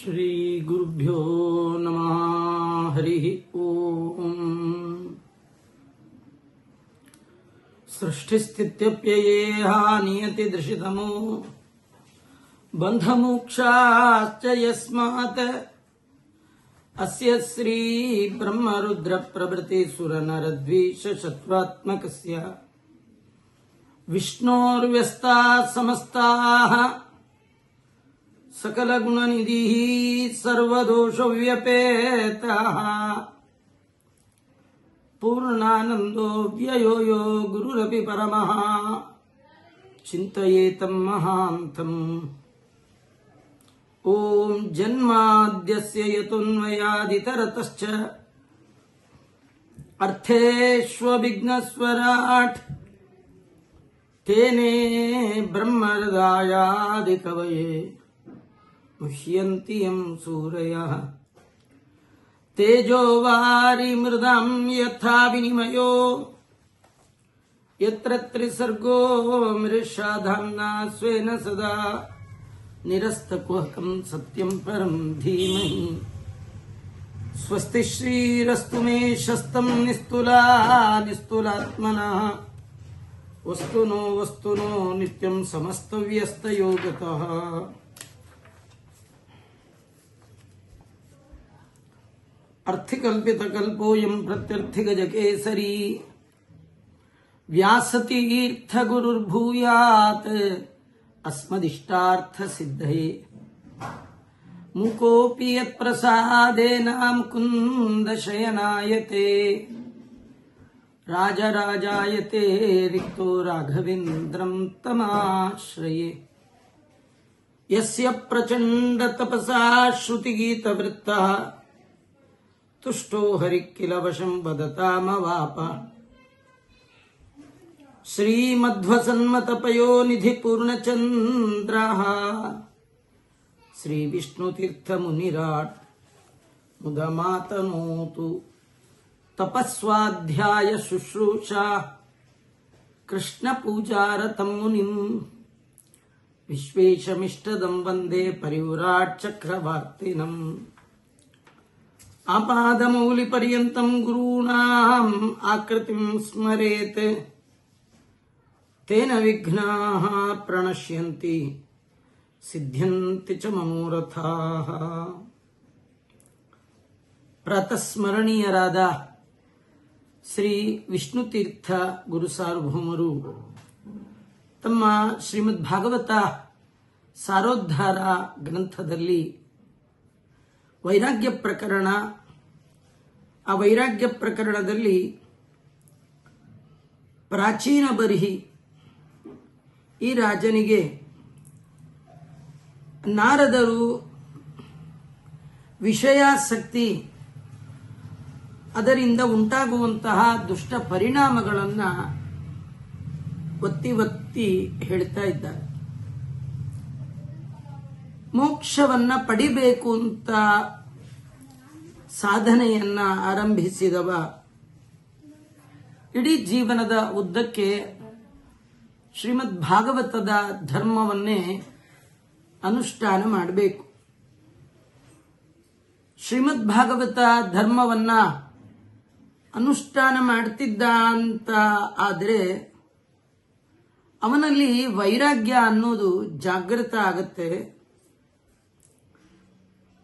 ಶ್ರೀ ಗುರುಭ್ಯೋ ನಮಃ ಹರಿ ಓಂ. ಸೃಷ್ಟಿಸ್ಥಿತ್ಯಪ್ಯಯೇಹ ನಿಯತಿ ದೃಶಿತಮೋ ಬಂಧಮೋಕ್ಷಾಶ್ಚ ಯಸ್ಮಾತ್ ಅಸ್ಯ ಶ್ರೀ ಬ್ರಹ್ಮರುದ್ರ ಪ್ರಭೃತಿ ಸುರನರದ್ವೀಷ ಶತ್ರುತ್ಮಕಸ್ಯ ವಿಷ್ಣೋರ್ವ್ಯಸ್ತಾಃ ಸಮಸ್ತಾಃ ಸಕಲಗುಣನಿಧಿಃ ಸರ್ವದೋಷವ್ಯಪೇತಃ ಪೂರ್ಣಾನಂದೋ ವ್ಯಯೋ ಯೋ ಗುರುರಪಿ ಪರಮಃ ಚಿಂತಯೇತಂ ಮಹಾಂತಂ. ಓಂ ಜನ್ಮಾದ್ಯಸ್ಯ ಯತೋನ್ಮಯಾದಿತರತಶ್ಚ ಅರ್ಥೇಷ್ವವಿಘ್ನಸ್ವರಾಟ್ ತೇನೇ ಬ್ರಹ್ಮಹೃದಾಯಾದಿಕವಯೇ ಮುಹ್ಯಂತಿ ಯಂ ಸೂರಯಃ ತೇಜೋ ವಾರಿಮೃದಾಂ ಯಥಾ ವಿನಿಮಯೋ ಯತ್ರ ತ್ರಿಸರ್ಗೋ ಮೃಷಾಧಾಮ್ನಾ ಸ್ವೇನ ಸದಾ ನಿರಸ್ತಕುಹಕಂ ಸತ್ಯಂ ಪರಂ ಧೀಮಹಿ. ಸ್ವಸ್ತಿ ಶ್ರೀರಸ್ತು ಮೇ ಶಸ್ತಂ ನಿಸ್ತುಲಾತ್ಮನಃ ವಸ್ತುನೋ ನಿತ್ಯಂ ಸಮಸ್ತವ್ಯಸ್ತಯೋಗತಃ. ಅರ್ಥಿಕಲ್ಪಿತಕಲ್ಪೋಯಂ ಪ್ರತ್ಯರ್ಥಿಗಜಕೇಸರಿ ವ್ಯಾಸತೀರ್ಥಗುರುರ್ಭೂಯಾತ್ ಅಸ್ಮದಿಷ್ಟಾರ್ಥಸಿದ್ಧಯೇ. ಮೂಕೋಪಿ ಯತ್ಪ್ರಸಾದೇನ ಮುಕುಂದಶಯನಾಯತೆ ರಾಜರಾಜಾಯತೆ ರಿಕ್ತೋ ರಾಘವೇಂದ್ರಂ ತಮಾಶ್ರಯೇ. ಯಸ್ಯ ಪ್ರಚಂಡ ತಪಸಾ ಶ್ರುತಿಗೀತವೃತ್ತಃ ತುಷ್ಟೋ ಹರಿಕಿಲವಶಂ ವದತಾಮವಾಪ. ಶ್ರೀಮಧ್ವಸನ್ಮತಪಯೋನಿಧಿ ಪೂರ್ಣಚಂದ್ರಃ ಶ್ರೀವಿಷ್ಣುತೀರ್ಥಮುನಿರಾಟ್ ಮುದಮಾತನೋತು. ತಪಸ್ವಾಧ್ಯಾಯ ಶುಶ್ರೂಷಾ ಕೃಷ್ಣಪೂಜಾರತಂ ಮುನಿಂ ವಿಶ್ವೇಶಮಿಷ್ಟದಂ ವಂದೇ ಪರಿವ್ರಾಟ್ ಚಕ್ರವರ್ತಿನಂ. ಆಪಾದಮೌಲಿಪರ್ಯಂತಂ ಗುರೂಣಾಂ ಆಕೃತಿಂ ಸ್ಮರೇತ್ ತೇನ ವಿಘ್ನಾಃ ಪ್ರಣಶ್ಯಂತಿ ಸಿದ್ಧ್ಯಂತಿ ಚ ಮನೋರಥಾಃ. ಪ್ರಾತಸ್ಮರಣೀಯರಾದ ಶ್ರೀ ವಿಷ್ಣುತೀರ್ಥ ಗುರು ಸಾರ್ವಭೌಮರು ತಮ್ಮ ಶ್ರೀಮದ್ ಭಾಗವತ ಸಾರೋದ್ಧಾರ ಗ್ರಂಥದಲ್ಲಿ ವೈರಾಗ್ಯ ಪ್ರಕರಣ, ಆ ವೈರಾಗ್ಯ ಪ್ರಕರಣದಲ್ಲಿ ಪ್ರಾಚೀನ ಬರಿಹಿ ಈ ರಾಜನಿಗೆ ನಾರದರು ವಿಷಯಾಸಕ್ತಿ ಅದರಿಂದ ಉಂಟಾಗುವಂತಹ ದುಷ್ಟ ಪರಿಣಾಮಗಳನ್ನು ಒತ್ತಿ ಹೇಳ್ತಾ ಇದ್ದಾರೆ. ಮೋಕ್ಷವನ್ನ ಪಡಿಬೇಕು ಅಂತ ಸಾಧನೆಯನ್ನ ಆರಂಭಿಸಿದವ ಇಡೀ ಜೀವನದ ಉದ್ದಕ್ಕೆ ಶ್ರೀಮದ್ ಭಾಗವತದ ಧರ್ಮವನ್ನೇ ಅನುಷ್ಠಾನ ಮಾಡಬೇಕು. ಶ್ರೀಮದ್ ಭಾಗವತ ಧರ್ಮವನ್ನ ಅನುಷ್ಠಾನ ಮಾಡ್ತಿದ್ದ ಅಂತ ಆದರೆ ಅವನಲ್ಲಿ ವೈರಾಗ್ಯ ಅನ್ನೋದು ಜಾಗೃತ ಆಗತ್ತೆ.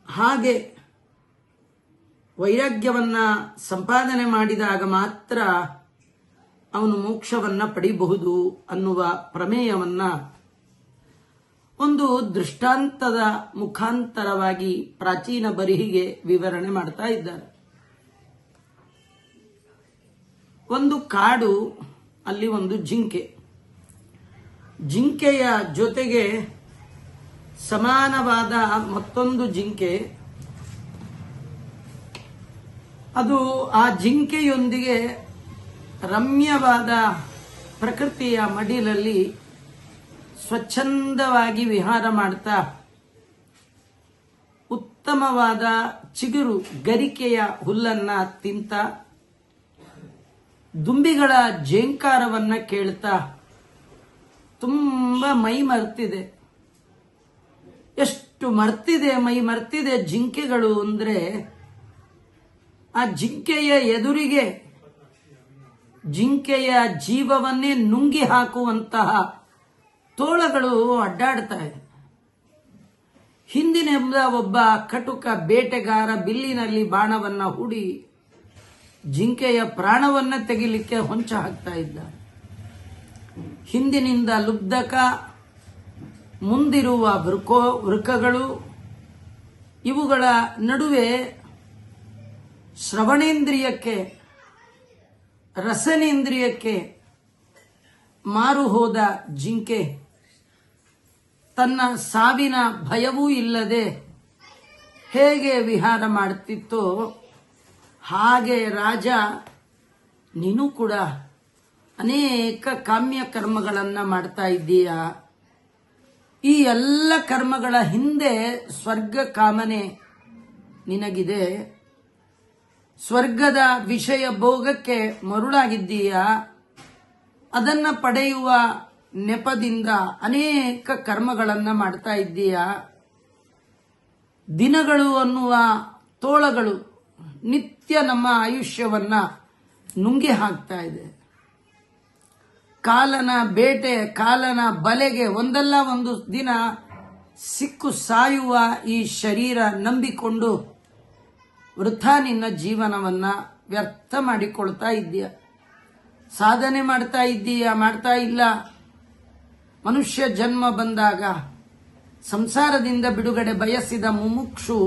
ಹಾಗೆ ವೈರಾಗ್ಯವನ್ನ ಸಂಪಾದನೆ ಮಾಡಿದಾಗ ಮಾತ್ರ ಅವನು ಮೋಕ್ಷವನ್ನ ಪಡಿಬಹುದು ಅನ್ನುವ ಪ್ರಮೇಯವನ್ನ ಒಂದು ದೃಷ್ಟಾಂತದ ಮುಖಾಂತರವಾಗಿ ಪ್ರಾಚೀನ ಬರಿಹಿಗೆ ವಿವರಣೆ ಮಾಡ್ತಾ ಇದ್ದಾರೆ. ಒಂದು ಕಾಡು, ಅಲ್ಲಿ ಒಂದು ಜಿಂಕೆಯ ಜೊತೆಗೆ ಸಮಾನವಾದ ಮತ್ತೊಂದು ಜಿಂಕೆ, ಅದು ಆ ಜಿಂಕೆಯೊಂದಿಗೆ ರಮ್ಯವಾದ ಪ್ರಕೃತಿಯ ಮಡಿಲಲ್ಲಿ ಸ್ವಚ್ಛಂದವಾಗಿ ವಿಹಾರ ಮಾಡ್ತಾ ಉತ್ತಮವಾದ ಚಿಗುರು ಗರಿಕೆಯ ಹುಲ್ಲನ್ನ ತಿಂತ ದುಂಬಿಗಳ ಜೇಂಕಾರವನ್ನ ಕೇಳ್ತಾ ತುಂಬ ಮೈ ಮರೆತಿದೆ. ಎಷ್ಟು ಎಷ್ಟು ಮರ್ತಿದೆ, ಮೈ ಮರ್ತಿದೆ ಜಿಂಕೆಗಳು ಅಂದ್ರೆ, ಆ ಜಿಂಕೆಯ ಎದುರಿಗೆ ಜಿಂಕೆಯ ಜೀವವನ್ನೇ ನುಂಗಿ ಹಾಕುವಂತಹ ತೋಳಗಳು ಅಡ್ಡಾಡ್ತಾ ಇದೆ. ಹಿಂದಿನೆಂಬ ಒಬ್ಬ ಕಟುಕ ಬೇಟೆಗಾರ ಬಿಲ್ಲಿನಲ್ಲಿ ಬಾಣವನ್ನ ಹೂಡಿ ಜಿಂಕೆಯ ಪ್ರಾಣವನ್ನ ತೆಗಿಲಿಕ್ಕೆ ಹೊಂಚ ಹಾಕ್ತಾ ಇದ್ದ. ಹಿಂದಿನಿಂದ ಲುಬ್ಧಕ, ಮುಂದಿರುವ ವೃಕಗಳು, ಇವುಗಳ ನಡುವೆ ಶ್ರವಣೇಂದ್ರಿಯಕ್ಕೆ, ರಸನೇಂದ್ರಿಯಕ್ಕೆ ಮಾರು ಹೋದ ಜಿಂಕೆ ತನ್ನ ಸಾವಿನ ಭಯವೂ ಇಲ್ಲದೆ ಹೇಗೆ ವಿಹಾರ ಮಾಡುತ್ತಿತ್ತೋ ಹಾಗೆ ರಾಜ, ನೀನು ಕೂಡ ಅನೇಕ ಕಾಮ್ಯ ಕರ್ಮಗಳನ್ನು ಮಾಡ್ತಾ ಇದ್ದೀಯಾ. ಈ ಎಲ್ಲ ಕರ್ಮಗಳ ಹಿಂದೆ ಸ್ವರ್ಗ ಕಾಮನೆ ನಿನಗಿದೆ. ಸ್ವರ್ಗದ ವಿಷಯ ಭೋಗಕ್ಕೆ ಮರುಳಾಗಿದ್ದೀಯಾ. ಅದನ್ನ ಪಡೆಯುವ ನೆಪದಿಂದ ಅನೇಕ ಕರ್ಮಗಳನ್ನು ಮಾಡ್ತಾ ಇದ್ದೀಯಾ. ದಿನಗಳು ಅನ್ನುವ ತೋಳಗಳು ನಿತ್ಯ ನಮ್ಮ ಆಯುಷ್ಯವನ್ನ ನುಂಗಿ ಹಾಕ್ತಾ ಇದೆ. ಕಾಲನ ಬೇಟೆ, ಕಾಲನ ಬಲೆಗೆ ಒಂದಲ್ಲ ಒಂದು ದಿನ ಸಿಕ್ಕು ಸಾಯುವ ಈ ಶರೀರ ನಂಬಿಕೊಂಡು ವೃಥಾ ನಿನ್ನ ಜೀವನವನ್ನ ವ್ಯರ್ಥ ಮಾಡಿಕೊಳ್ತಾ ಇದ್ದೀಯ. ಸಾಧನೆ ಮಾಡ್ತಾ ಇದ್ದೀಯ, ಮಾಡ್ತಾ ಇಲ್ಲ. ಮನುಷ್ಯ ಜನ್ಮ ಬಂದಾಗ ಸಂಸಾರದಿಂದ ಬಿಡುಗಡೆ ಬಯಸಿದ ಮುಮುಕ್ಷು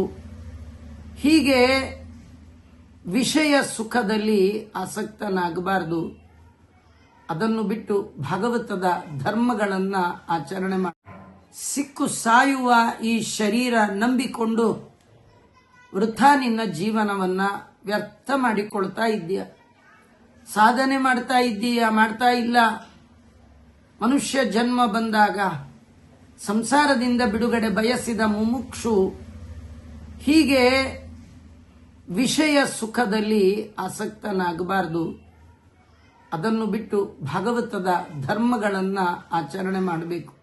ಹೀಗೆ ವಿಷಯ ಸುಖದಲ್ಲಿ ಆಸಕ್ತನಾಗಬಾರದು. ಅದನ್ನು ಬಿಟ್ಟು ಭಾಗವತದ ಧರ್ಮಗಳನ್ನ ಆಚರಣೆ ಮಾಡಿ ಸಿಕ್ಕು ಸಾಯುವ ಈ ಶರೀರ ನಂಬಿಕೊಂಡು ವೃಥಾ ನಿನ್ನ ಜೀವನವನ್ನ ವ್ಯರ್ಥ ಮಾಡಿಕೊಳ್ತಾ ಇದ್ದೀಯ. ಸಾಧನೆ ಮಾಡ್ತಾ ಇದ್ದೀಯ, ಮಾಡ್ತಾ ಇಲ್ಲ. ಮನುಷ್ಯ ಜನ್ಮ ಬಂದಾಗ ಸಂಸಾರದಿಂದ ಬಿಡುಗಡೆ ಬಯಸಿದ ಮುಮುಕ್ಷು ಹೀಗೆ ವಿಷಯ ಸುಖದಲ್ಲಿ ಆಸಕ್ತನಾಗಬಾರದು. ಅದನ್ನು ಬಿಟ್ಟು ಭಾಗವತದ ಧರ್ಮಗಳನ್ನ ಆಚರಣೆ ಮಾಡಬೇಕು.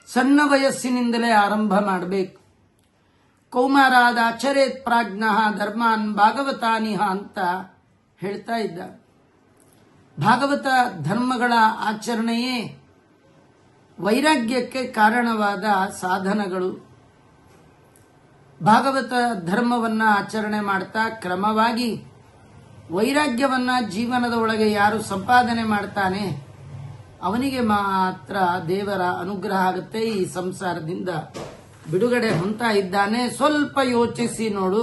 ಸಣ್ಣ ವಯಸ್ಸಿನಿಂದಲೇ ಆರಂಭ ಮಾಡಬೇಕು. ಕೌಮಾರಾದ ಆಚರೇತ್ ಪ್ರಾಜ್ಞ ಧರ್ಮಾನ್ ಭಾಗವತಾನಿಹ ಅಂತ ಹೇಳ್ತಾ ಇದ್ದ. ಭಾಗವತ ಧರ್ಮಗಳ ಆಚರಣೆಯೇ ವೈರಾಗ್ಯಕ್ಕೆ ಕಾರಣವಾದ ಸಾಧನಗಳು. ಭಾಗವತ ಧರ್ಮವನ್ನ ಆಚರಣೆ ಮಾಡ್ತಾ ಕ್ರಮವಾಗಿ ವೈರಾಗ್ಯವನ್ನ ಜೀವನದ ಒಳಗೆ ಯಾರು ಸಂಪಾದನೆ ಮಾಡ್ತಾನೆ ಅವನಿಗೆ ಮಾತ್ರ ದೇವರ ಅನುಗ್ರಹ ಆಗುತ್ತೆ. ಈ ಸಂಸಾರದಿಂದ ಬಿಡುಗಡೆ ಹೊಂತಾ ಇದ್ದಾನೆ. ಸ್ವಲ್ಪ ಯೋಚಿಸಿ ನೋಡು.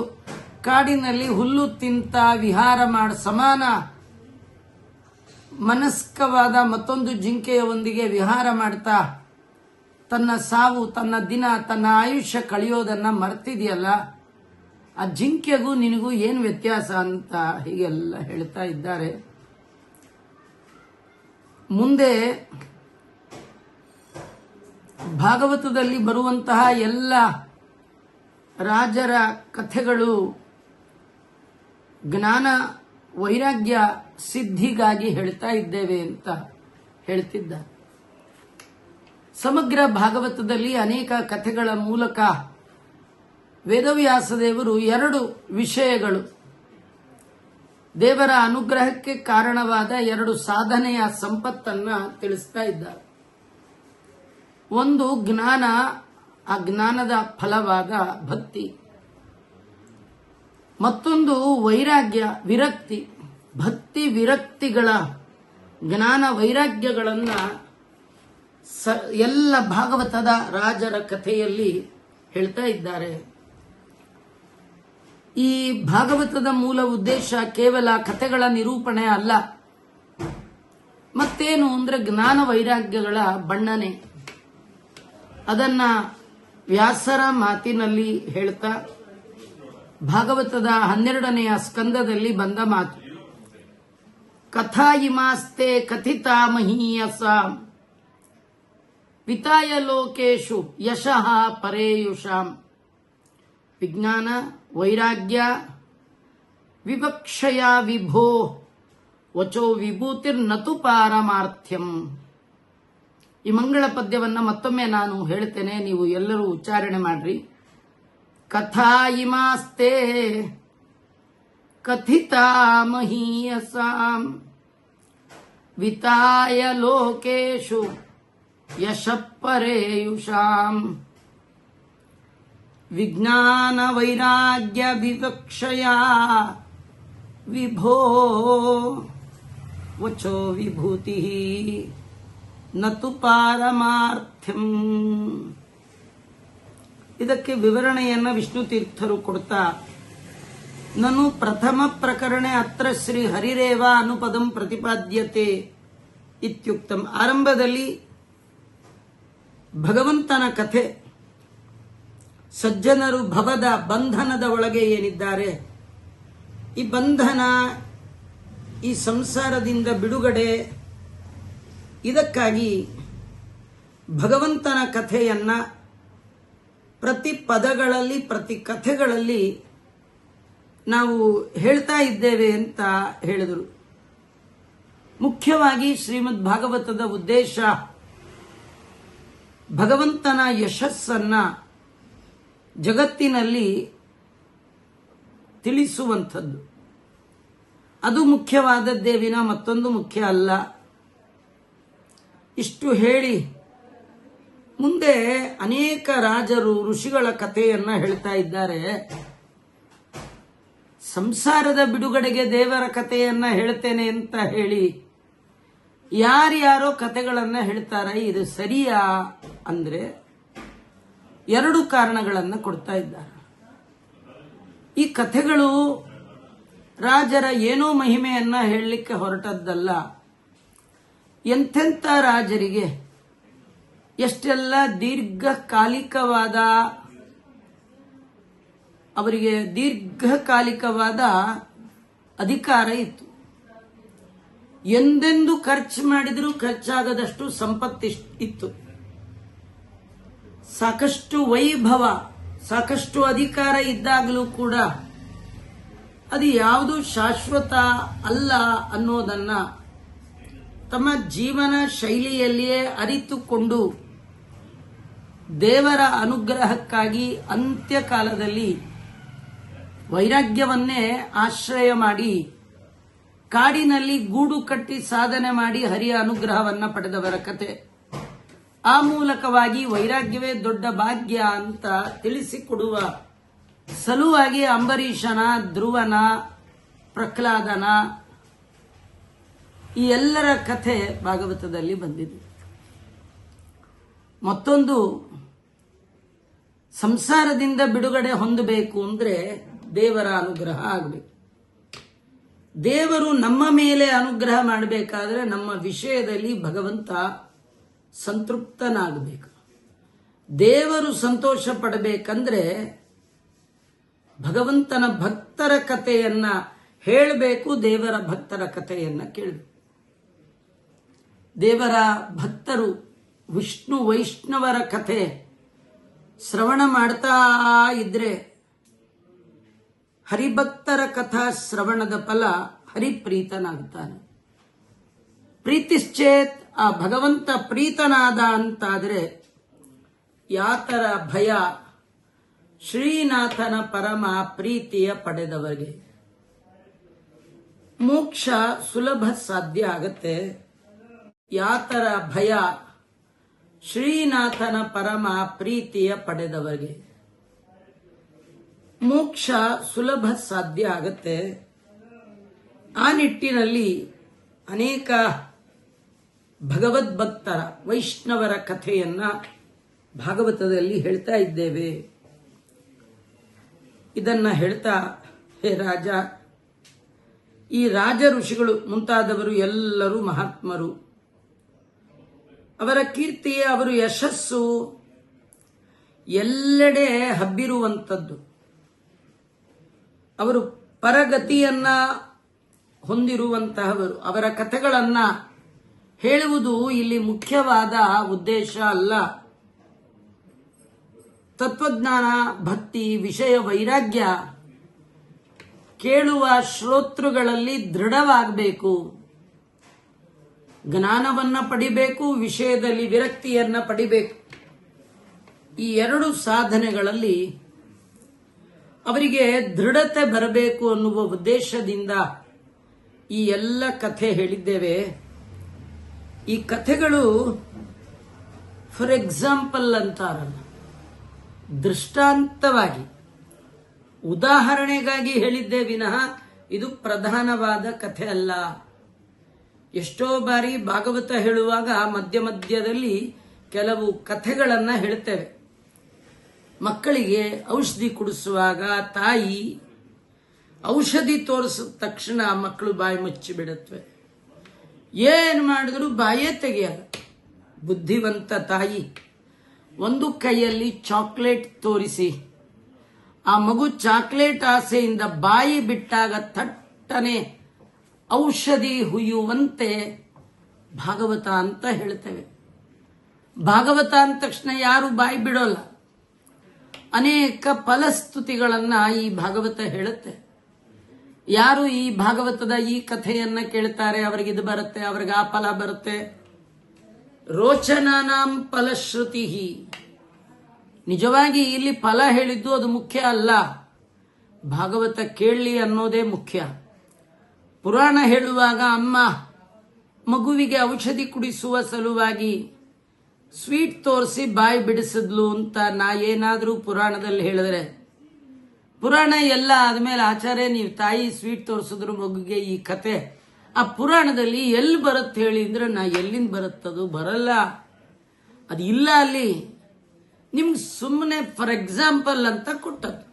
ಕಾಡಿನಲ್ಲಿ ಹುಲ್ಲು ತಿಂತ ವಿಹಾರ ಮಾಡ ಸಮಾನ ಮನಸ್ಕವಾದ ಮತ್ತೊಂದು ಜಿಂಕೆಯೊಂದಿಗೆ ವಿಹಾರ ಮಾಡ್ತಾ ತನ್ನ ಸಾವು, ತನ್ನ ದಿನ, ತನ್ನ ಆಯುಷ್ಯ ಕಳೆಯೋದನ್ನ ಮರ್ತಿದೆಯಲ್ಲ, ಆ ಜಿಂಕೆಗೂ ನಿನಗೂ ಏನು ವ್ಯತ್ಯಾಸ ಅಂತ ಹೀಗೆಲ್ಲ ಹೇಳ್ತಾ ಇದ್ದಾರೆ. ಮುಂದೆ ಭಾಗವತದಲ್ಲಿ ಬರುವಂತಹ ಎಲ್ಲ ರಾಜರ ಕಥೆಗಳು ಜ್ಞಾನ ವೈರಾಗ್ಯ ಸಿದ್ಧಿಗಾಗಿ ಹೇಳ್ತಾ ಇದ್ದೇವೆ ಅಂತ ಹೇಳ್ತಿದ್ದ. ಸಮಗ್ರ ಭಾಗವತದಲ್ಲಿ ಅನೇಕ ಕಥೆಗಳ ಮೂಲಕ ವೇದವ್ಯಾಸ ದೇವರು ಎರಡು ವಿಷಯಗಳು, ದೇವರ ಅನುಗ್ರಹಕ್ಕೆ ಕಾರಣವಾದ ಎರಡು ಸಾಧನೆಯ ಸಂಪತ್ತನ್ನ ತಿಳಿಸ್ತಾ ಇದ್ದಾರೆ. ಒಂದು ಜ್ಞಾನ, ಆ ಜ್ಞಾನದ ಫಲವಾದ ಭಕ್ತಿ. ಮತ್ತೊಂದು ವೈರಾಗ್ಯ, ವಿರಕ್ತಿ. ಭಕ್ತಿ ವಿರಕ್ತಿಗಳ ಜ್ಞಾನ ವೈರಾಗ್ಯಗಳನ್ನ ಎಲ್ಲ ಭಾಗವತದ ರಾಜರ ಕಥೆಯಲ್ಲಿ ಹೇಳ್ತಾ ಇದ್ದಾರೆ. ಈ ಭಾಗವತದ ಮೂಲ ಉದ್ದೇಶ ಕೇವಲ ಕಥೆಗಳ ನಿರೂಪಣೆ ಅಲ್ಲ, ಮತ್ತೇನು ಅಂದ್ರೆ ಜ್ಞಾನ ವೈರಾಗ್ಯಗಳ ಬಣ್ಣನೆ. ಅದನ್ನ ವ್ಯಾಸರ ಮಾತಿನಲ್ಲಿ ಹೇಳ್ತಾ ಭಾಗವತದ 12ನೆಯ ಸ್ಕಂದದಲ್ಲಿ ಬಂದ ಮಾತು, ಕಥಾ ಇಮಾಸ್ತೆ ಕಥಿತಾ ಮಹೀಯಸ ವಿತಾಯ ಲೋಕೇಶು ಯಶಃ ಪರೇಯುಷಾಂ. ವಿಜ್ಞಾನ ವೈರಾಗ್ಯ ವಿವಕ್ಷಯ ವಿಭೋ ವಚೋ ವಿಭೂತಿರ್ನತು ಪಾರಮಾರ್ಥ್ಯಂ ಈ ಮಂಗಳ ಪದ್ಯವನ್ನು ಮತ್ತೊಮ್ಮೆ ನಾನು ಹೇಳ್ತೇನೆ, ನೀವು ಎಲ್ಲರೂ ಉಚ್ಚಾರಣೆ ಮಾಡ್ರಿ. ಕಥಾ ಇಮಾಸ್ತೆ ಕಥಿತಾ ಮಹೀಯಸಾಂ ವಿತಾಯ ಲೋಕೇಶು ಯಶಃ ಪರೇಯುಷಾಂ ವಿಜ್ಞಾನ ವೈರಾಗ್ಯ ವಿವಕ್ಷಯಾ ವಿಭೋ ವಚೋ ವಿಭೂತಿ ನತು ಪಾರಮಾರ್ಥ್ಯಂ. ಇದಕ್ಕೆ ವಿವರಣೆಯನ್ನು ವಿಷ್ಣು ತೀರ್ಥರು ಕೊಡ್ತಾ, ನನು ಪ್ರಥಮ ಪ್ರಕರಣೆ ಅತ್ರ ಶ್ರೀ ಹರಿರೇವ ಅನುಪದಂ ಪ್ರತಿಪಾದ್ಯತೆ ಇತ್ಯುಕ್ತಂ. ಆರಂಭದಲ್ಲಿ ಭಗವಂತನ ಕಥೆ, ಸಜ್ಜನರು ಭವದ ಬಂಧನದ ಒಳಗೆ ಏನಿದ್ದಾರೆ, ಈ ಬಂಧನ, ಈ ಸಂಸಾರದಿಂದ ಬಿಡುಗಡೆ, ಇದಕ್ಕಾಗಿ ಭಗವಂತನ ಕಥೆಯನ್ನ ಪ್ರತಿ ಪದಗಳಲ್ಲಿ ಪ್ರತಿ ಕಥೆಗಳಲ್ಲಿ ನಾವು ಹೇಳ್ತಾ ಇದ್ದೇವೆ ಅಂತ ಹೇಳಿದರು. ಮುಖ್ಯವಾಗಿ ಶ್ರೀಮದ್ ಭಾಗವತದ ಉದ್ದೇಶ ಭಗವಂತನ ಯಶಸ್ಸನ್ನ ಜಗತ್ತಿನಲ್ಲಿ ತಿಳಿಸುವಂಥದ್ದು. ಅದು ಮುಖ್ಯವಾದದ್ದೇ ವಿನ ಮತ್ತೊಂದು ಮುಖ್ಯ ಅಲ್ಲ. ಇಷ್ಟು ಹೇಳಿ ಮುಂದೆ ಅನೇಕ ರಾಜರು ಋಷಿಗಳ ಕಥೆಯನ್ನ ಹೇಳ್ತಾ ಇದ್ದಾರೆ. ಸಂಸಾರದ ಬಿಡುಗಡೆಗೆ ದೇವರ ಕಥೆಯನ್ನ ಹೇಳ್ತೇನೆ ಅಂತ ಹೇಳಿ ಯಾರ್ಯಾರೋ ಕಥೆಗಳನ್ನ ಹೇಳ್ತಾರೆ. ಇದು ಸರಿಯಾ ಅಂದ್ರೆ ಎರಡು ಕಾರಣಗಳನ್ನ ಕೊಡ್ತಾ ಇದ್ದಾರೆ. ಈ ಕಥೆಗಳು ರಾಜರ ಏನೋ ಮಹಿಮೆಯನ್ನ ಹೇಳಲಿಕ್ಕೆ ಹೊರಟದ್ದಲ್ಲ. ಎಂತೆಂಥ ರಾಜರಿಗೆ ಎಷ್ಟೆಲ್ಲ ದೀರ್ಘಕಾಲಿಕವಾದ, ಅವರಿಗೆ ದೀರ್ಘಕಾಲಿಕವಾದ ಅಧಿಕಾರ ಇತ್ತು. ಎಂದೆಂದು ಖರ್ಚು ಮಾಡಿದರೂ ಖರ್ಚಾಗದಷ್ಟು ಸಂಪತ್ತಿ ಇತ್ತು. ಸಾಕಷ್ಟು ವೈಭವ, ಸಾಕಷ್ಟು ಅಧಿಕಾರ ಇದ್ದಾಗಲೂ ಕೂಡ ಅದು ಯಾವುದು ಶಾಶ್ವತ ಅಲ್ಲ ಅನ್ನೋದನ್ನ ತಮ್ಮ ಜೀವನ ಶೈಲಿಯಲ್ಲಿಯೇ ಅರಿತುಕೊಂಡು ದೇವರ ಅನುಗ್ರಹಕ್ಕಾಗಿ ಅಂತ್ಯಕಾಲದಲ್ಲಿ ವೈರಾಗ್ಯವನ್ನೇ ಆಶ್ರಯ ಮಾಡಿ ಕಾಡಿನಲ್ಲಿ ಗೂಡು ಕಟ್ಟಿ ಸಾಧನೆ ಮಾಡಿ ಹರಿಯ ಅನುಗ್ರಹವನ್ನ ಪಡೆದವರ ಕತೆ. ಆ ಮೂಲಕವಾಗಿ ವೈರಾಗ್ಯವೇ ದೊಡ್ಡ ಭಾಗ್ಯ ಅಂತ ತಿಳಿಸಿಕೊಡುವ ಸಲುವಾಗಿ ಅಂಬರೀಷನ, ಧ್ರುವನ, ಪ್ರಹ್ಲಾದನ ಈ ಎಲ್ಲರ ಕಥೆ ಭಾಗವತದಲ್ಲಿ ಬಂದಿದೆ. ಮತ್ತೊಂದು, ಸಂಸಾರದಿಂದ ಬಿಡುಗಡೆ ಹೊಂದಬೇಕು ಅಂದ್ರೆ ದೇವರ ಅನುಗ್ರಹ ಆಗಬೇಕು. ದೇವರು ನಮ್ಮ ಮೇಲೆ ಅನುಗ್ರಹ ಮಾಡಬೇಕಾದ್ರೆ ನಮ್ಮ ವಿಷಯದಲ್ಲಿ ಭಗವಂತ ಸಂತೃಪ್ತನಾಗಬೇಕು. ದೇವರು ಸಂತೋಷ ಪಡಬೇಕಂದ್ರೆ ಭಗವಂತನ ಭಕ್ತರ ಕಥೆಯನ್ನ ಹೇಳಬೇಕು, ದೇವರ ಭಕ್ತರ ಕಥೆಯನ್ನ ಕೇಳಬೇಕು. ದೇವರ ಭಕ್ತರು ವಿಷ್ಣು ವೈಷ್ಣವರ ಕಥೆ ಶ್ರವಣ ಮಾಡ್ತಾ ಇದ್ರೆ ಹರಿಭಕ್ತರ ಕಥಾ ಶ್ರವಣದ ಫಲ ಹರಿಪ್ರೀತನಾಗ್ತಾನೆ. ಪ್ರೀತಿಶ್ಚೇತ್, ಆ ಭಗವಂತ ಪ್ರೀತನಾದ ಅಂತಾದ್ರೆ ಯಾತರ ಭಯ ಶ್ರೀನಾಥನ ಪರಮ ಪ್ರೀತಿಯ ಪಡೆದವರಿಗೆ ಮೋಕ್ಷ ಸುಲಭ ಸಾಧ್ಯ ಆಗತ್ತೆ. ಯಾತರ ಭಯ ಶ್ರೀನಾಥನ ಪರಮ ಪ್ರೀತಿಯ ಪಡೆದವರಿಗೆ ಮೋಕ್ಷ ಸುಲಭ ಸಾಧ್ಯ ಆಗತ್ತೆ. ಆ ನಿಟ್ಟಿನಲ್ಲಿ ಅನೇಕ ಭಗವದ್ಭಕ್ತರ ವೈಷ್ಣವರ ಕಥೆಯನ್ನ ಭಾಗವತದಲ್ಲಿ ಹೇಳ್ತಾ ಇದ್ದೇವೆ. ಇದನ್ನ ಹೇಳ್ತಾ, ಹೇ ರಾಜ, ಈ ರಾಜ ಋಷಿಗಳು ಮುಂತಾದವರು ಎಲ್ಲರೂ ಮಹಾತ್ಮರು. ಅವರ ಕೀರ್ತಿ, ಅವರ ಯಶಸ್ಸು ಎಲ್ಲೆಡೆ ಹಬ್ಬಿರುವಂಥದ್ದು. ಅವರು ಪರಗತಿಯನ್ನ ಹೊಂದಿರುವಂತಹವರು. ಅವರ ಕಥೆಗಳನ್ನ ಹೇಳುವುದು ಇಲ್ಲಿ ಮುಖ್ಯವಾದ ಉದ್ದೇಶ ಅಲ್ಲ. ತತ್ವಜ್ಞಾನ, ಭಕ್ತಿ, ವಿಷಯ ವೈರಾಗ್ಯ ಕೇಳುವ ಶ್ರೋತೃಗಳಲ್ಲಿ ದೃಢವಾಗಬೇಕು. ಜ್ಞಾನವನ್ನ ಪಡಿಬೇಕು, ವಿಷಯದಲ್ಲಿ ವಿರಕ್ತಿಯನ್ನ ಪಡಿಬೇಕು. ಈ ಎರಡು ಸಾಧನೆಗಳಲ್ಲಿ ಅವರಿಗೆ ದೃಢತೆ ಬರಬೇಕು ಅನ್ನುವ ಉದ್ದೇಶದಿಂದ ಈ ಎಲ್ಲ ಕಥೆ ಹೇಳಿದ್ದೇವೆ. ಈ ಕಥೆಗಳು ಫಾರ್ ಎಕ್ಸಾಂಪಲ್ ಅಂತಾರಲ್ಲ, ದೃಷ್ಟಾಂತವಾಗಿ, ಉದಾಹರಣೆಗಾಗಿ ಹೇಳಿದ್ದೇ ವಿನಃ ಇದು ಪ್ರಧಾನವಾದ ಕಥೆ ಅಲ್ಲ. ಎಷ್ಟೋ ಬಾರಿ ಭಾಗವತ ಹೇಳುವಾಗ ಮಧ್ಯ ಮಧ್ಯದಲ್ಲಿ ಕೆಲವು ಕಥೆಗಳನ್ನ ಹೇಳ್ತೇವೆ. ಮಕ್ಕಳಿಗೆ ಔಷಧಿ ಕುಡಿಸುವಾಗ ತಾಯಿ ಔಷಧಿ ತೋರಿಸಿದ ತಕ್ಷಣ ಮಕ್ಕಳು ಬಾಯಿ ಮುಚ್ಚಿ ಬಿಡುತ್ತವೆ. ಏನು ಮಾಡಿದ್ರು ಬಾಯೇ ತೆಗೆಯಲ್ಲ. ಬುದ್ಧಿವಂತ ತಾಯಿ ಒಂದು ಕೈಯಲ್ಲಿ ಚಾಕ್ಲೇಟ್ ತೋರಿಸಿ ಆ ಮಗು ಚಾಕ್ಲೇಟ್ ಆಸೆಯಿಂದ ಬಾಯಿ ಬಿಟ್ಟಾಗ ಥಟ್ಟನೆ ಔಷಧಿ ಹುಯ್ಯುವಂತೆ ಭಾಗವತ ಅಂತ ಹೇಳ್ತೇವೆ. ಭಾಗವತ ಅಂದ ತಕ್ಷಣ ಯಾರು ಬಾಯಿ ಬಿಡೋಲ್ಲ. ಅನೇಕ ಫಲಸ್ತುತಿಗಳನ್ನ ಈ ಭಾಗವತ ಹೇಳುತ್ತೆ. ಯಾರು ಈ ಭಾಗವತದ ಈ ಕಥೆಯನ್ನ ಕೇಳ್ತಾರೆ ಅವರಿಗೆ ಇದು ಬರುತ್ತೆ, ಅವ್ರಿಗೆ ಆ ಫಲ ಬರುತ್ತೆ. ರೋಚನಾನಾಂ ಫಲಶ್ರುತಿ. ನಿಜವಾಗಿ ಇಲ್ಲಿ ಫಲ ಹೇಳಿದ್ದು ಅದು ಮುಖ್ಯ ಅಲ್ಲ, ಭಾಗವತ ಕೇಳಲಿ ಅನ್ನೋದೇ ಮುಖ್ಯ. ಪುರಾಣ ಹೇಳುವಾಗ ಅಮ್ಮ ಮಗುವಿಗೆ ಔಷಧಿ ಕುಡಿಸುವ ಸಲುವಾಗಿ ಸ್ವೀಟ್ ತೋರಿಸಿ ಬಾಯಿ ಬಿಡಿಸಿದ್ಲು ಅಂತ ನಾ ಏನಾದರೂ ಪುರಾಣದಲ್ಲಿ ಹೇಳಿದ್ರೆ, ಪುರಾಣ ಎಲ್ಲ ಆದ್ಮೇಲೆ ಆಚಾರ್ಯ ನೀವು ತಾಯಿ ಸ್ವೀಟ್ ತೋರಿಸಿದ್ರು ಮಗುಗೆ ಈ ಕತೆ ಆ ಪುರಾಣದಲ್ಲಿ ಎಲ್ಲಿ ಬರುತ್ತೆ ಹೇಳಿ ಅಂದ್ರೆ ನಾ ಎಲ್ಲಿಂದ ಬರುತ್ತದು? ಬರಲ್ಲ, ಅದು ಇಲ್ಲ ಅಲ್ಲಿ. ನಿಮ್ಗೆ ಸುಮ್ಮನೆ ಫಾರ್ ಎಕ್ಸಾಂಪಲ್ ಅಂತ ಕೊಟ್ಟದ್ದು.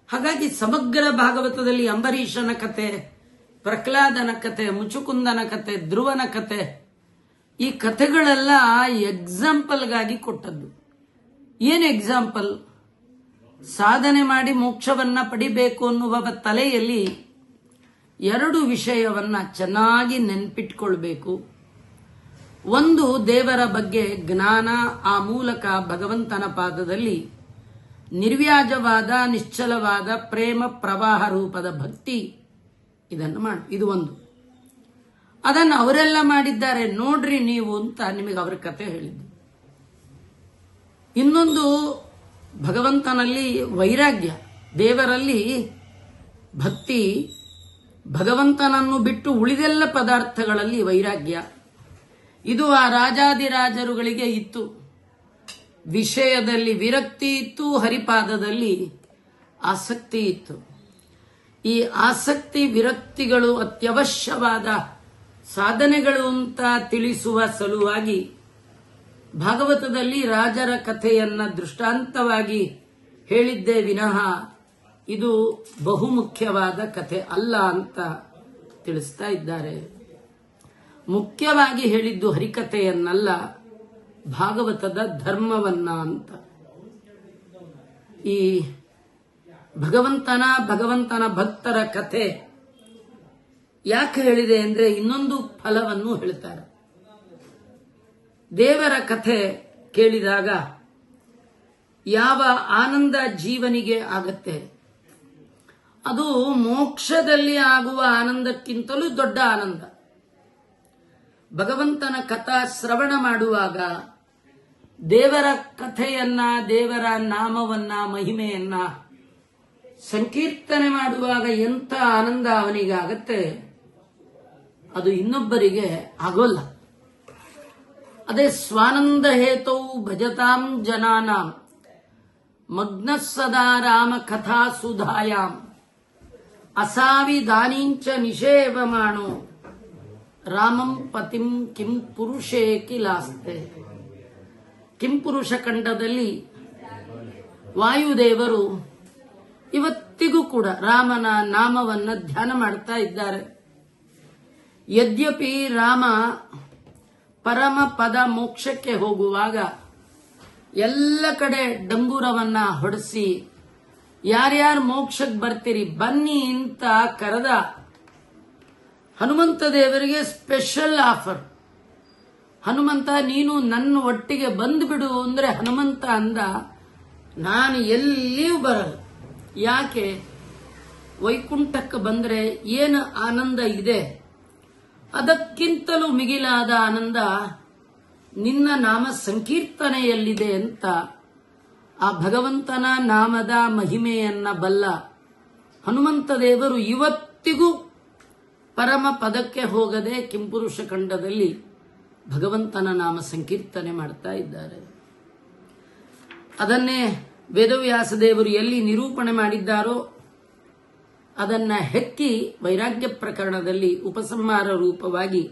ಹಾಗಾಗಿ ಸಮಗ್ರ ಭಾಗವತದಲ್ಲಿ ಅಂಬರೀಷನ ಕತೆ, ಪ್ರಹ್ಲಾದನ ಕತೆ, ಮುಚುಕುಂದನ ಕತೆ, ಧ್ರುವನ ಕತೆ, ಈ ಕಥೆಗಳೆಲ್ಲ ಎಕ್ಸಾಂಪಲ್ಗಾಗಿ ಕೊಟ್ಟದ್ದು. ಏನು ಎಕ್ಸಾಂಪಲ್? ಸಾಧನೆ ಮಾಡಿ ಮೋಕ್ಷವನ್ನ ಪಡಿಬೇಕು ಅನ್ನುವ ತಲೆಯಲ್ಲಿ ಎರಡು ವಿಷಯವನ್ನ ಚೆನ್ನಾಗಿ ನೆನ್ಪಿಟ್ಕೊಳ್ಬೇಕು. ಒಂದು, ದೇವರ ಬಗ್ಗೆ ಜ್ಞಾನ, ಆ ಮೂಲಕ ಭಗವಂತನ ಪಾದದಲ್ಲಿ ನಿರ್ವ್ಯಾಜವಾದ ನಿಶ್ಚಲವಾದ ಪ್ರೇಮ ಪ್ರವಾಹ ರೂಪದ ಭಕ್ತಿ, ಇದನ್ನು ಮಾಡಿ. ಇದು ಒಂದು. ಅದನ್ನು ಅವರೆಲ್ಲ ಮಾಡಿದ್ದಾರೆ ನೋಡ್ರಿ ನೀವು ಅಂತ ನಿಮಗೆ ಅವರ ಕತೆ ಹೇಳಿದ್ದು. ಇನ್ನೊಂದು, ಭಗವಂತನಲ್ಲಿ ವೈರಾಗ್ಯ, ದೇವರಲ್ಲಿ ಭಕ್ತಿ, ಭಗವಂತನನ್ನು ಬಿಟ್ಟು ಉಳಿದೆಲ್ಲ ಪದಾರ್ಥಗಳಲ್ಲಿ ವೈರಾಗ್ಯ. ಇದು ಆ ರಾಜಾದಿರಾಜರುಗಳಿಗೆ ಇತ್ತು. ವಿಷಯದಲ್ಲಿ ವಿರಕ್ತಿ ಇತ್ತು, ಹರಿಪಾದದಲ್ಲಿ ಆಸಕ್ತಿ ಇತ್ತು. ಈ ಆಸಕ್ತಿ ವಿರಕ್ತಿಗಳು ಅತ್ಯವಶ್ಯವಾದ ಸಾಧನೆಗಳು ಅಂತ ತಿಳಿಸುವ ಸಲುವಾಗಿ ಭಾಗವತದಲ್ಲಿ ರಾಜರ ಕಥೆಯನ್ನ ದೃಷ್ಟಾಂತವಾಗಿ ಹೇಳಿದ್ದೇ ವಿನಃ ಇದು ಬಹುಮುಖ್ಯವಾದ ಕಥೆ ಅಲ್ಲ ಅಂತ ತಿಳಿಸ್ತಾ ಇದ್ದಾರೆ. ಮುಖ್ಯವಾಗಿ ಹೇಳಿದ್ದು ಹರಿಕಥೆಯನ್ನಲ್ಲ, ಭಾಗವತದ ಧರ್ಮವನ್ನ ಅಂತ. ಈ ಭಗವಂತನ ಭಕ್ತರ ಕಥೆ ಯಾಕೆ ಹೇಳಿದೆ ಅಂದ್ರೆ ಇನ್ನೊಂದು ಫಲವನ್ನು ಹೇಳ್ತಾರೆ. ದೇವರ ಕಥೆ ಕೇಳಿದಾಗ ಯಾವ ಆನಂದ ಜೀವನಿಗೆ ಆಗತ್ತೆ, ಅದು ಮೋಕ್ಷದಲ್ಲಿ ಆಗುವ ಆನಂದಕ್ಕಿಂತಲೂ ದೊಡ್ಡ ಆನಂದ. ಭಗವಂತನ ಕಥಾ ಶ್ರವಣ ಮಾಡುವಾಗ ದೇವರ ಕಥೆಯನ್ನ, ದೇವರ ನಾಮವನ್ನ, ಮಹಿಮೆಯನ್ನ ಸಂಕೀರ್ತನೆ ಮಾಡುವಾಗ ಎಂಥ ಆನಂದ ಅವನಿಗೆ ಆಗತ್ತೆ, ಅದು ಇನ್ನೊಬ್ಬರಿಗೆ ಆಗೋಲ್ಲ. ಅದೇ ಸ್ವಾನಂದ ಹೇತೌ ಭಜತಾಂ ಜನಾನಾಂ ಮಗ್ನ ಸದಾ ರಾಮ ಕಥಾ ಸುಧಾಯಾಂ ಅಸಾವಿಧಾನೀಂಚ ನಿಷೇವಮಾಣೋ ರಾಮಂ ಪತಿಂ ಕಿಂ ಪುರುಷೇ ಕಿಲಾಸ್ತೆ. ಕಿಂಪುರುಷ ಖಂಡದಲ್ಲಿ ವಾಯುದೇವರು ಇವತ್ತಿಗೂ ಕೂಡ ರಾಮನ ನಾಮವನ್ನ ಧ್ಯಾನ ಮಾಡ್ತಾ ಇದ್ದಾರೆ. ಯದ್ಯಪಿ ರಾಮ ಪರಮ ಪದ ಮೋಕ್ಷಕ್ಕೆ ಹೋಗುವಾಗ ಎಲ್ಲ ಕಡೆ ಡಂಗೂರವನ್ನ ಹೊಡೆಸಿ ಯಾರ್ಯಾರು ಮೋಕ್ಷಕ್ಕೆ ಬರ್ತೀರಿ ಬನ್ನಿ ಅಂತ ಕರೆದ ಹನುಮಂತ ದೇವರಿಗೆ ಸ್ಪೆಷಲ್ ಆಫರ್. ಹನುಮಂತ ನೀನು ನನ್ನ ಒಟ್ಟಿಗೆ ಬಂದ್ಬಿಡು ಅಂದ್ರೆ ಹನುಮಂತ ಅಂದ, ನಾನು ಎಲ್ಲಿಯೂ ಬರಲ್ಲ. ಯಾಕೆ? ವೈಕುಂಠಕ್ಕೆ ಬಂದ್ರೆ ಏನು ಆನಂದ ಇದೆ ಅದಕ್ಕಿಂತಲೂ ಮಿಗಿಲಾದ ಆನಂದ ನಿನ್ನ ನಾಮ ಸಂಕೀರ್ತನೆಯಲ್ಲಿದೆ ಅಂತ ಆ ಭಗವಂತನ ನಾಮದ ಮಹಿಮೆಯನ್ನ ಬಲ್ಲ ಹನುಮಂತ ದೇವರು ಇವತ್ತಿಗೂ ಪರಮ ಪದಕ್ಕೆ ಹೋಗದೆ ಕಿಂಪುರುಷ ಖಂಡದಲ್ಲಿ ಭಗವಂತನ ನಾಮ ಸಂಕೀರ್ತನೆ ಮಾಡ್ತಾ ಇದ್ದಾರೆ. ಅದನ್ನೇ ವೇದವ್ಯಾಸ ದೇವರು ಎಲ್ಲಿ ನಿರೂಪಣೆ ಮಾಡಿದ್ದಾರೋ ಅದನ್ನ ಹೆಕ್ಕಿ ವೈರಾಗ್ಯ ಪ್ರಕರಣದಲ್ಲಿ ಉಪಸಂಹಾರ ರೂಪವಾಗಿ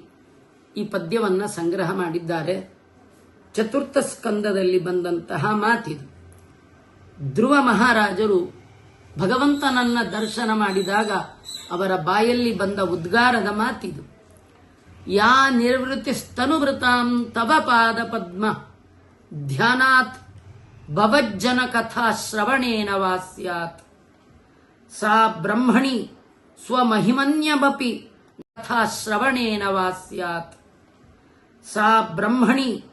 ಈ ಪದ್ಯವನ್ನ ಸಂಗ್ರಹ ಮಾಡಿದ್ದಾರೆ. ಚತುರ್ಥ ಸ್ಕಂದದಲ್ಲಿ ಬಂದಂತಹ ಮಾತಿದು. ಧ್ರುವ ಮಹಾರಾಜರು ಭಗವಂತನನ್ನ ದರ್ಶನ ಮಾಡಿದಾಗ ಅವರ ಬಾಯಲ್ಲಿ ಬಂದ ಉದ್ಗಾರದ ಮಾತಿದು. ಯಾ ನಿರ್ವೃತಿಸ್ತನುವೃತಾಂ ತವ ಪಾದ ಪದ್ಮ ಧ್ಯಾನಾತ್ ಭವಜ್ಜನ ಕಥಾ ಶ್ರವಣೇನ ವಾಸ್ಯಾತ್ ಸಾ ಬ್ರಹ್ಮಣಿ ಸ್ವಮಹಿಮನ್ಯಮಪಿ ಕಥಾ ಶ್ರವಣೇನ ವಾಸ್ಯಾತ್ ಸಾ ಬ್ರಹ್ಮಣಿ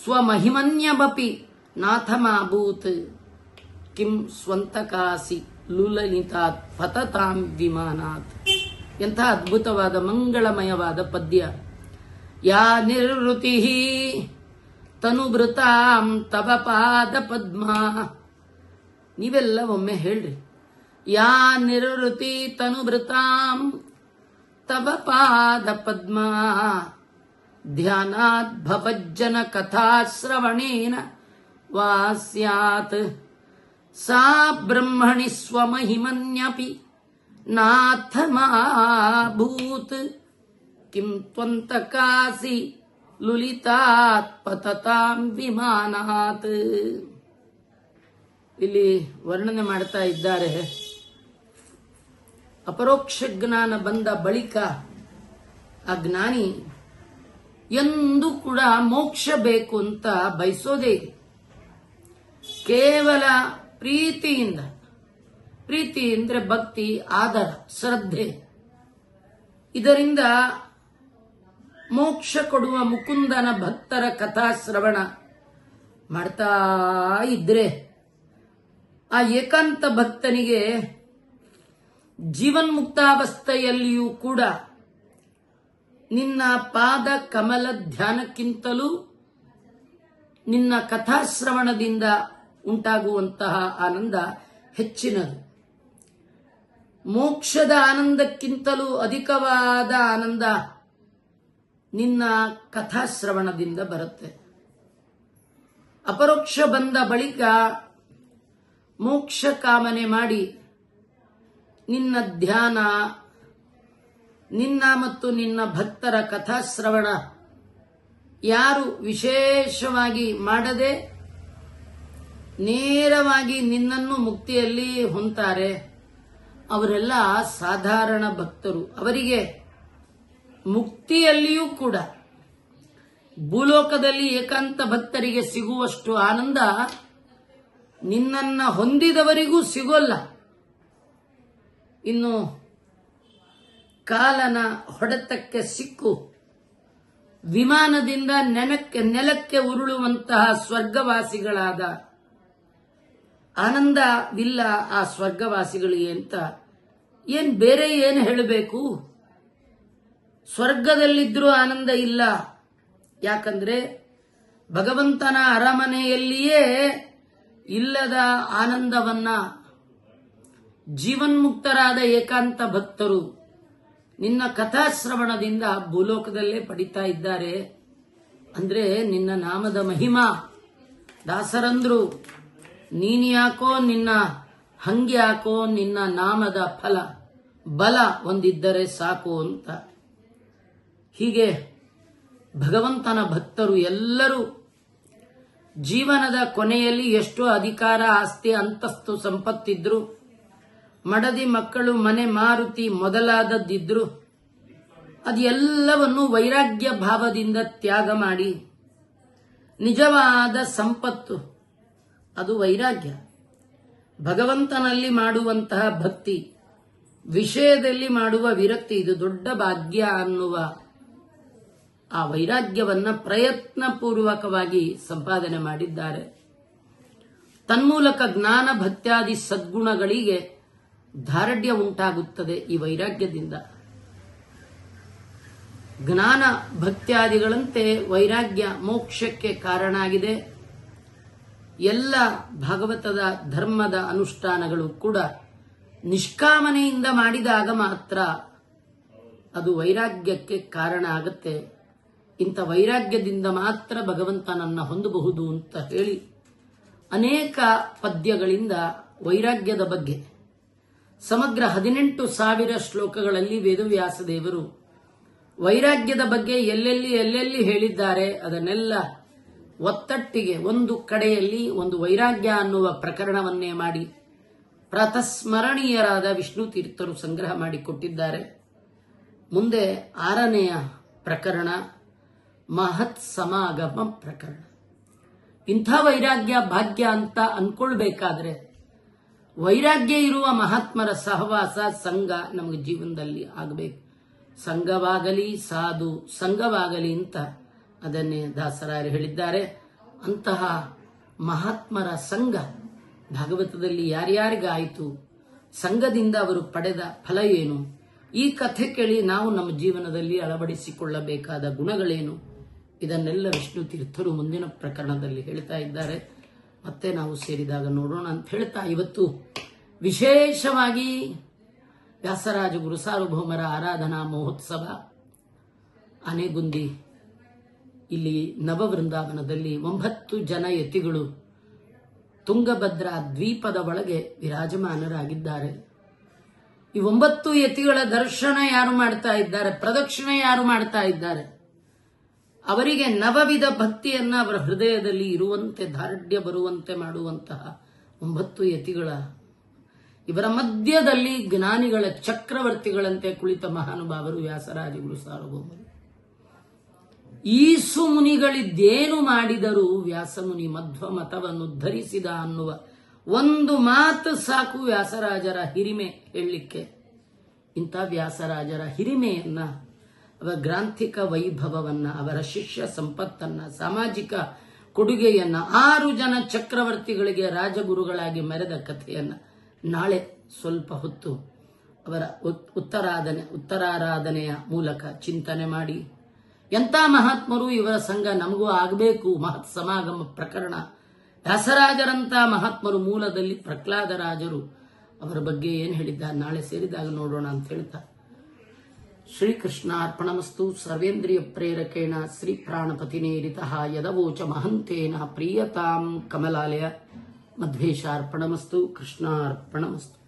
ಸ್ವಮಹಿಮನ್ಯಮಪಿ ನಾಥಮಾಭೂತ್ ಕಿಂ ಸ್ವಂತಕಾಸಿ ಲುಲಲಿತಾತ್ ಪತತಾಂ ವಿಮಾನಾತ್. ಎಂಥ ಅದ್ಭುತವಾದ ಮಂಗಳಮಯವಾದ ಪದ್ಯ. ಯಾ ನಿರ್ವೃತಿ ತನುಭೃತಾಂ ತವ ಪಾದ ಪದ್ಮ. ನೀವೆಲ್ಲ ಒಮ್ಮೆ ಹೇಳ್ರಿ. ಯಾ ನಿರ್ವೃತಿ ತನುಭೃತಾಂ ತವ ಪಾದ ಪದ್ಮ ಧ್ಯಾನಾತ್ ಭವಜ್ಜನ ಕಥಾ ಶ್ರವಣೇನ ವಾಸ್ಯಾತ್ ಸಾ ಬ್ರಹ್ಮಣಿ ಸ್ವಮಹಿಮನ್ಯಪಿ ನಾಥಮಾಭೂತ್ ಕಿಂ ತ್ವಂತಕಾಸಿ ಲುಲಿತಾತ್ ಪತತಾಂ ವಿಮಾನಾತ್. ಇಲ್ಲಿ ವರ್ಣನೆ ಮಾಡ್ತಾ ಇದ್ದಾರೆ. ಅಪರೋಕ್ಷ ಜ್ಞಾನ ಬಂದ ಬಳಿಕ ಆ ಜ್ಞಾನಿ ಎಂದೂ ಕೂಡ ಮೋಕ್ಷ ಬೇಕು ಅಂತ ಬಯಸೋದೇ ಇದೆ. ಕೇವಲ ಪ್ರೀತಿಯಿಂದ, ಪ್ರೀತಿ ಅಂದ್ರೆ ಭಕ್ತಿ, ಆದರ, ಶ್ರದ್ಧೆ, ಇದರಿಂದ ಮೋಕ್ಷ ಕೊಡುವ ಮುಕುಂದನ ಭಕ್ತರ ಕಥಾಶ್ರವಣ ಮಾಡ್ತಾ ಇದ್ರೆ ಆ ಏಕಾಂತ ಭಕ್ತನಿಗೆ ಜೀವನ್ಮುಕ್ತಾವಸ್ಥೆಯಲ್ಲಿಯೂ ಕೂಡ ನಿನ್ನ ಪಾದ ಕಮಲ ಧ್ಯಾನಕ್ಕಿಂತಲೂ ನಿನ್ನ ಕಥಾಶ್ರವಣದಿಂದ ಉಂಟಾಗುವಂತಹ ಆನಂದ ಹೆಚ್ಚಿನದು. ಮೋಕ್ಷದ ಆನಂದಕ್ಕಿಂತಲೂ ಅಧಿಕವಾದ ಆನಂದ ನಿನ್ನ ಕಥಾಶ್ರವಣದಿಂದ ಬರುತ್ತೆ. ಅಪರೋಕ್ಷ ಬಂದ ಬಳಿಕ ಮೋಕ್ಷ ಕಾಮನೆ ಮಾಡಿ ನಿನ್ನ ಧ್ಯಾನ, ನಿನ್ನ ಮತ್ತು ನಿನ್ನ ಭಕ್ತರ ಕಥಾಶ್ರವಣ ಯಾರು ವಿಶೇಷವಾಗಿ ಮಾಡದೆ ನೇರವಾಗಿ ನಿನ್ನನ್ನು ಮುಕ್ತಿಯಲ್ಲಿ ಹೊಂತಾರೆ ಅವರೆಲ್ಲ ಸಾಧಾರಣ ಭಕ್ತರು. ಅವರಿಗೆ ಮುಕ್ತಿಯಲ್ಲಿಯೂ ಕೂಡ ಭೂಲೋಕದಲ್ಲಿ ಏಕಾಂತ ಭಕ್ತರಿಗೆ ಸಿಗುವಷ್ಟು ಆನಂದ ನಿನ್ನನ್ನ ಹೊಂದಿದವರಿಗೂ ಸಿಗೋಲ್ಲ. ಇನ್ನು ಕಾಲನ ಹೊಡೆತಕ್ಕೆ ಸಿಕ್ಕು ವಿಮಾನದಿಂದ ನೆಲಕ್ಕೆ ಉರುಳುವಂತಹ ಸ್ವರ್ಗವಾಸಿಗಳಾದ ಆನಂದವಿಲ್ಲ ಆ ಸ್ವರ್ಗವಾಸಿಗಳಿಗೆ ಅಂತ ಬೇರೆ ಏನು ಹೇಳಬೇಕು. ಸ್ವರ್ಗದಲ್ಲಿದ್ರೂ ಆನಂದ ಇಲ್ಲ. ಯಾಕಂದ್ರೆ ಭಗವಂತನ ಅರಮನೆಯಲ್ಲಿಯೇ ಇಲ್ಲದ ಆನಂದವನ್ನ ಜೀವನ್ಮುಕ್ತರಾದ ಏಕಾಂತ ಭಕ್ತರು ನಿನ್ನ ಕಥಾಶ್ರವಣದಿಂದ ಭೂಲೋಕದಲ್ಲೇ ಪಡಿತಾ ಇದ್ದಾರೆ. ಅಂದ್ರೆ ನಿನ್ನ ನಾಮದ ಮಹಿಮಾ. ದಾಸರಂದ್ರು ನೀನ್ಯಾಕೋ ನಿನ್ನ ಹಂಗ್ಯಾಕೋ ನಿನ್ನ ನಾಮದ ಫಲ ಬಲ ಒಂದಿದ್ದರೆ ಸಾಕು ಅಂತ. ಹೀಗೆ ಭಗವಂತನ ಭಕ್ತರು ಎಲ್ಲರೂ ಜೀವನದ ಕೊನೆಯಲ್ಲಿ ಎಷ್ಟೋ ಅಧಿಕಾರ, ಆಸ್ತಿ, ಅಂತಸ್ತು, ಸಂಪತ್ತಿದ್ರು, ಮಡದಿ ಮಕ್ಕಳು, ಮನೆ, ಮಾರುತಿ ಮೊದಲಾದದ್ದಿದ್ರು, ಅದೆಲ್ಲವನ್ನು ವೈರಾಗ್ಯ ಭಾವದಿಂದ ತ್ಯಾಗ ಮಾಡಿ ನಿಜವಾದ ಸಂಪತ್ತು ಅದು ವೈರಾಗ್ಯ. ಭಗವಂತನಲ್ಲಿ ಮಾಡುವಂತಹ ಭಕ್ತಿ, ವಿಷಯದಲ್ಲಿ ಮಾಡುವ ವಿರಕ್ತಿ, ಇದು ದೊಡ್ಡ ಭಾಗ್ಯ ಅನ್ನುವ ಆ ವೈರಾಗ್ಯವನ್ನ ಪ್ರಯತ್ನಪೂರ್ವಕವಾಗಿ ಸಂಪಾದನೆ ಮಾಡಿದ್ದಾರೆ. ತನ್ಮೂಲಕ ಜ್ಞಾನ ಭಕ್ತ್ಯಾದಿ ಸದ್ಗುಣಗಳಿಗೆ ದಾರ್ಢ್ಯ ಉಂಟಾಗುತ್ತದೆ ಈ ವೈರಾಗ್ಯದಿಂದ. ಜ್ಞಾನ ಭಕ್ತ್ಯಾದಿಗಳಂತೆ ವೈರಾಗ್ಯ ಮೋಕ್ಷಕ್ಕೆ ಕಾರಣ ಆಗಿದೆ. ಎಲ್ಲ ಭಾಗವತದ ಧರ್ಮದ ಅನುಷ್ಠಾನಗಳು ಕೂಡ ನಿಷ್ಕಾಮನೆಯಿಂದ ಮಾಡಿದಾಗ ಮಾತ್ರ ಅದು ವೈರಾಗ್ಯಕ್ಕೆ ಕಾರಣ ಆಗುತ್ತೆ. ಇಂಥ ವೈರಾಗ್ಯದಿಂದ ಮಾತ್ರ ಭಗವಂತನನ್ನ ಹೊಂದಬಹುದು ಅಂತ ಹೇಳಿ ಅನೇಕ ಪದ್ಯಗಳಿಂದ ವೈರಾಗ್ಯದ ಬಗ್ಗೆ ಸಮಗ್ರ 18,000 ಶ್ಲೋಕಗಳಲ್ಲಿ ವೇದವ್ಯಾಸ ದೇವರು ವೈರಾಗ್ಯದ ಬಗ್ಗೆ ಎಲ್ಲೆಲ್ಲಿ ಹೇಳಿದ್ದಾರೆ ಅದನ್ನೆಲ್ಲ ಒತ್ತಟ್ಟಿಗೆ ಒಂದು ಕಡೆಯಲ್ಲಿ ಒಂದು ವೈರಾಗ್ಯ ಅನ್ನುವ ಪ್ರಕರಣವನ್ನೇ ಮಾಡಿ ಪ್ರಾತಸ್ಮರಣೀಯರಾದ ವಿಷ್ಣು ತೀರ್ಥರು ಸಂಗ್ರಹ ಮಾಡಿಕೊಟ್ಟಿದ್ದಾರೆ. ಮುಂದೆ 6ನೆಯ ಪ್ರಕರಣ ಮಹತ್ ಸಮಾಗಮ ಪ್ರಕರಣ. ಇಂಥ ವೈರಾಗ್ಯ ಭಾಗ್ಯ ಅಂತ ಅನ್ಕೊಳ್ಬೇಕಾದ್ರೆ ವೈರಾಗ್ಯ ಇರುವ ಮಹಾತ್ಮರ ಸಹವಾಸ ಸಂಘ ನಮಗೆ ಜೀವನದಲ್ಲಿ ಆಗಬೇಕು. ಸಂಘವಾಗಲಿ ಸಾಧು ಸಂಘವಾಗಲಿ ಅಂತ ಅದನ್ನೇ ದಾಸರಾಯರು ಹೇಳಿದ್ದಾರೆ. ಅಂತಹ ಮಹಾತ್ಮರ ಸಂಘ ಭಾಗವತದಲ್ಲಿ ಯಾರ್ಯಾರಿಗಾಯಿತು, ಸಂಘದಿಂದ ಅವರು ಪಡೆದ ಫಲ ಏನು, ಈ ಕಥೆ ಕೇಳಿ ನಾವು ನಮ್ಮ ಜೀವನದಲ್ಲಿ ಅಳವಡಿಸಿಕೊಳ್ಳಬೇಕಾದ ಗುಣಗಳೇನು, ಇದನ್ನೆಲ್ಲ ವಿಷ್ಣು ತೀರ್ಥರು ಮುಂದಿನ ಪ್ರಕರಣದಲ್ಲಿ ಹೇಳ್ತಾ ಇದ್ದಾರೆ. ಮತ್ತೆ ನಾವು ಸೇರಿದಾಗ ನೋಡೋಣ ಅಂತ ಹೇಳ್ತಾ ಇವತ್ತು ವಿಶೇಷವಾಗಿ ವ್ಯಾಸರಾಜ ಗುರು ಸಾರ್ವಭೌಮರ ಆರಾಧನಾ ಮಹೋತ್ಸವ ಆನೆಗುಂದಿ ಇಲ್ಲಿ ನವವೃಂದಾವನದಲ್ಲಿ 9 ಜನ ಯತಿಗಳು ತುಂಗಭದ್ರಾ ದ್ವೀಪದ ಒಳಗೆ ವಿರಾಜಮಾನರಾಗಿದ್ದಾರೆ. ಈ 9 ಯತಿಗಳ ದರ್ಶನ ಯಾರು ಮಾಡ್ತಾ ಇದ್ದಾರೆ, ಪ್ರದಕ್ಷಿಣೆ ಯಾರು ಮಾಡ್ತಾ ಇದ್ದಾರೆ, ಅವರಿಗೆ ನವವಿಧ ಭಕ್ತಿಯನ್ನ ಅವರ ಹೃದಯದಲ್ಲಿ ಇರುವಂತೆ ದಾರ್ಢ್ಯ ಬರುವಂತೆ ಮಾಡುವಂತಹ 9 ಯತಿಗಳ ಇವರ ಮಧ್ಯದಲ್ಲಿ ಜ್ಞಾನಿಗಳ ಚಕ್ರವರ್ತಿಗಳಂತೆ ಕುಳಿತ ಮಹಾನುಭಾವರು ವ್ಯಾಸರಾಜ ಗುರು ಸಾರ್ವಭೌಮರು. ಈಸು ಮುನಿಗಳಿದ್ದೇನು ಮಾಡಿದರೂ ವ್ಯಾಸಮುನಿ ಮಧ್ವ ಮತವನ್ನು ಧರಿಸಿದ ಅನ್ನುವ ಒಂದು ಮಾತು ಸಾಕು ವ್ಯಾಸರಾಜರ ಹಿರಿಮೆ ಹೇಳಲಿಕ್ಕೆ. ಇಂಥ ವ್ಯಾಸರಾಜರ ಹಿರಿಮೆಯನ್ನ, ಅವರ ಗ್ರಾಂಥಿಕ ವೈಭವವನ್ನ, ಅವರ ಶಿಷ್ಯ ಸಂಪತ್ತನ್ನ, ಸಾಮಾಜಿಕ ಕೊಡುಗೆಯನ್ನ, 6 ಜನ ಚಕ್ರವರ್ತಿಗಳಿಗೆ ರಾಜಗುರುಗಳಾಗಿ ಮೆರೆದ ಕಥೆಯನ್ನ ನಾಳೆ ಸ್ವಲ್ಪ ಹೊತ್ತು ಅವರ ಉತ್ತರಾರಾಧನೆಯ ಮೂಲಕ ಚಿಂತನೆ ಮಾಡಿ ಎಂಥ ಮಹಾತ್ಮರು ಇವರ ಸಂಘ ನಮಗೂ ಆಗಬೇಕು. ಮಹತ್ ಸಮಾಗಮ ಪ್ರಕರಣ ವ್ಯಾಸರಾಜರಂತ ಮಹಾತ್ಮರು ಮೂಲದಲ್ಲಿ ಪ್ರಹ್ಲಾದರಾಜರು ಅವರ ಬಗ್ಗೆ ಏನು ಹೇಳಿದ್ದಾರೆ ನಾಳೆ ಸೇರಿದಾಗ ನೋಡೋಣ ಅಂತ ಹೇಳ್ತಾ ಶ್ರೀಕೃಷ್ಣ ಅರ್ಪಣಮಸ್ತು. ಸರ್ವೇಂದ್ರಿಯ ಪ್ರೇರಕೇಣ ಶ್ರೀ ಪ್ರಾಣಪತಿನೇರಿತಃ ಯದವೋಚ ಮಹಂತೇನ ಪ್ರಿಯತಾಂ ಕಮಲಾಲಯ ಮಧ್ವೇಶಾರ್ಪಣಮಸ್ತು. ಕೃಷ್ಣಾರ್ಪಣಮಸ್ತು.